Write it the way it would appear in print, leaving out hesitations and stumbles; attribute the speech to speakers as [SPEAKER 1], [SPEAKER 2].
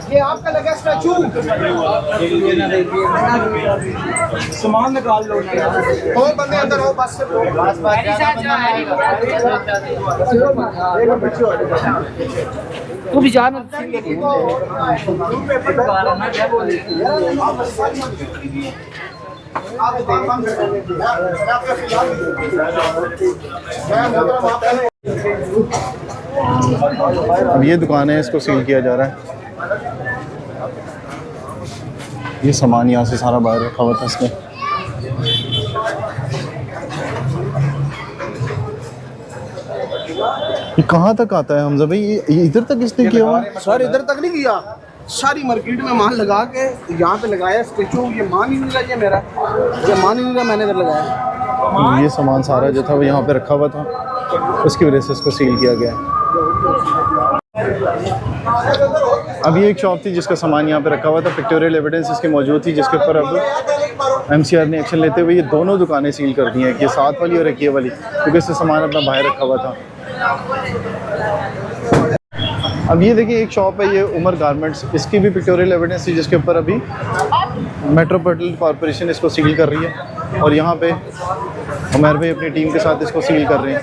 [SPEAKER 1] ये आपका लगा स्टैचू सामान निकाल लो और बंदे अंदर हो बस से तू भी जान
[SPEAKER 2] अब ये दुकान है, इसको सील किया जा रहा है। ये सामान यहाँ से सारा बाहर रखा हुआ था इसमें। ये कहाँ तक आता है हमजा भाई? ये इधर तक इसने किया हुआ?
[SPEAKER 1] सर इधर तक नहीं किया, सारी मार्केट में माल लगा के यहाँ पे लगाया स्टैचू। ये मान ही नहीं रहा, ये मेरा ये मान ही नहीं रहा, मैंने इधर लगाया।
[SPEAKER 2] ये सामान सारा जो था वो यहाँ पे रखा हुआ था, उसकी वजह से इसको सील किया गया। अब ये एक शॉप थी जिसका सामान यहाँ पे रखा हुआ था, पिक्टोरियल एविडेंस इसकी मौजूद थी, जिसके ऊपर अब एमसीआर ने एक्शन लेते हुए ये दोनों दुकानें सील कर दी हैं, कि साथ वाली और एक ये वाली, क्योंकि इससे सामान अपना बाहर रखा हुआ था। अब ये देखिए एक शॉप है, ये उमर गारमेंट्स, इसकी भी पिक्टोरियल एविडेंस थी, जिसके ऊपर अभी मेट्रोपॉलिटन कॉरपोरेशन इसको सील कर रही है, और यहाँ पे उमर भाई अपनी टीम के साथ इसको सील कर रहे हैं।